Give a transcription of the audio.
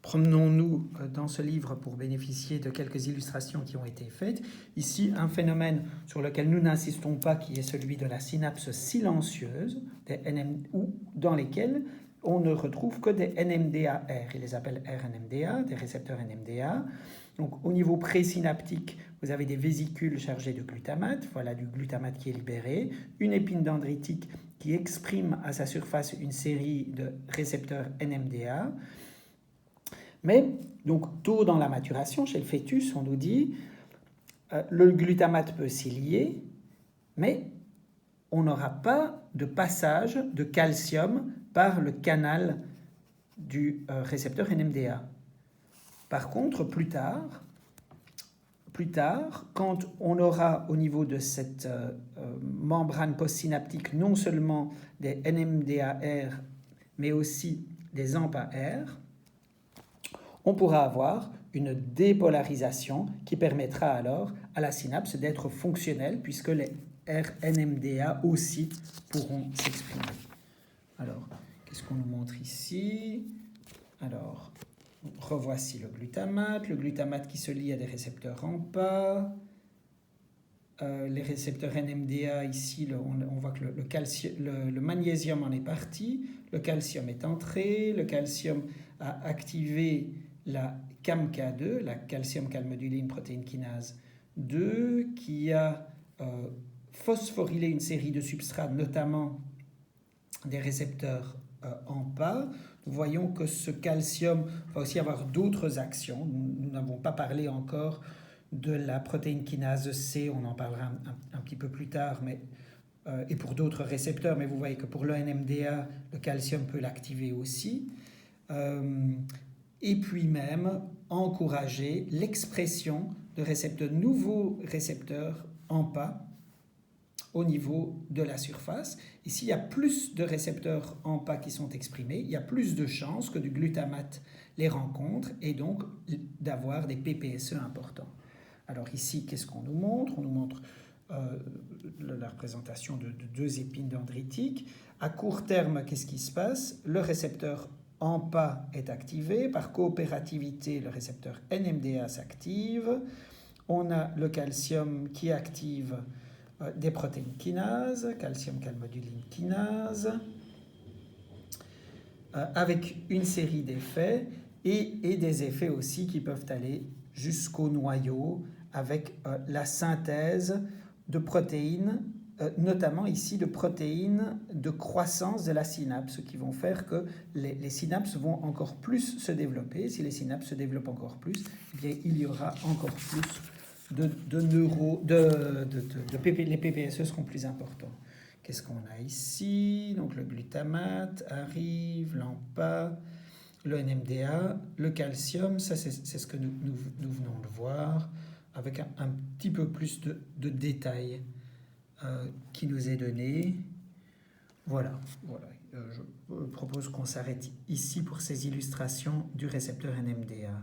promenons-nous dans ce livre pour bénéficier de quelques illustrations qui ont été faites. Ici, un phénomène sur lequel nous n'insistons pas, qui est celui de la synapse silencieuse, ou dans lesquelles on ne retrouve que des NMDA-R. Ils les appellent RNMDA, des récepteurs NMDA. Donc, au niveau présynaptique, vous avez des vésicules chargées de glutamate. Voilà du glutamate qui est libéré. Une épine dendritique qui exprime à sa surface une série de récepteurs NMDA. Mais, donc, tôt dans la maturation, chez le fœtus, on nous dit le glutamate peut s'y lier, mais on n'aura pas de passage de calcium par le canal du récepteur NMDA. Par contre, plus tard, quand on aura au niveau de cette membrane postsynaptique non seulement des NMDA-R, mais aussi des AMPA-R, on pourra avoir une dépolarisation qui permettra alors à la synapse d'être fonctionnelle, puisque les RNMDA aussi pourront s'exprimer. Alors, qu'est-ce qu'on nous montre ici? Alors, revoici le glutamate qui se lie à des récepteurs AMPA. Les récepteurs NMDA, ici, on voit que le magnésium en est parti, le calcium est entré, le calcium a activé la CAMK2, la calcium calmoduline protéine kinase 2, qui a phosphorylé une série de substrats, notamment des récepteurs AMPA. Nous voyons que ce calcium va aussi avoir d'autres actions. Nous n'avons pas parlé encore de la protéine kinase C, on en parlera un petit peu plus tard, et pour d'autres récepteurs, mais vous voyez que pour le NMDA, le calcium peut l'activer aussi. Et puis même encourager l'expression de nouveaux récepteurs AMPA au niveau de la surface. Et s'il y a plus de récepteurs AMPA qui sont exprimés, il y a plus de chances que du glutamate les rencontre et donc d'avoir des PPSE importants. Alors ici, qu'est-ce qu'on nous montre? On nous montre la représentation de deux épines dendritiques. À court terme, qu'est-ce qui se passe? Le récepteur AMPA est activé. Par coopérativité, le récepteur NMDA s'active. On a le calcium qui active des protéines kinases, calcium calmoduline kinase, avec une série d'effets et des effets aussi qui peuvent aller jusqu'au noyau avec la synthèse de protéines, notamment ici de protéines de croissance de la synapse, qui vont faire que les synapses vont encore plus se développer. Si les synapses se développent encore plus, eh bien, il y aura encore plus les PPSE seront plus importants. Qu'est-ce qu'on a ici? Donc le glutamate arrive, l'AMPA, le NMDA, le calcium, ça c'est ce que nous venons de voir, avec un petit peu plus de détails qui nous est donné. Voilà. Je propose qu'on s'arrête ici pour ces illustrations du récepteur NMDA.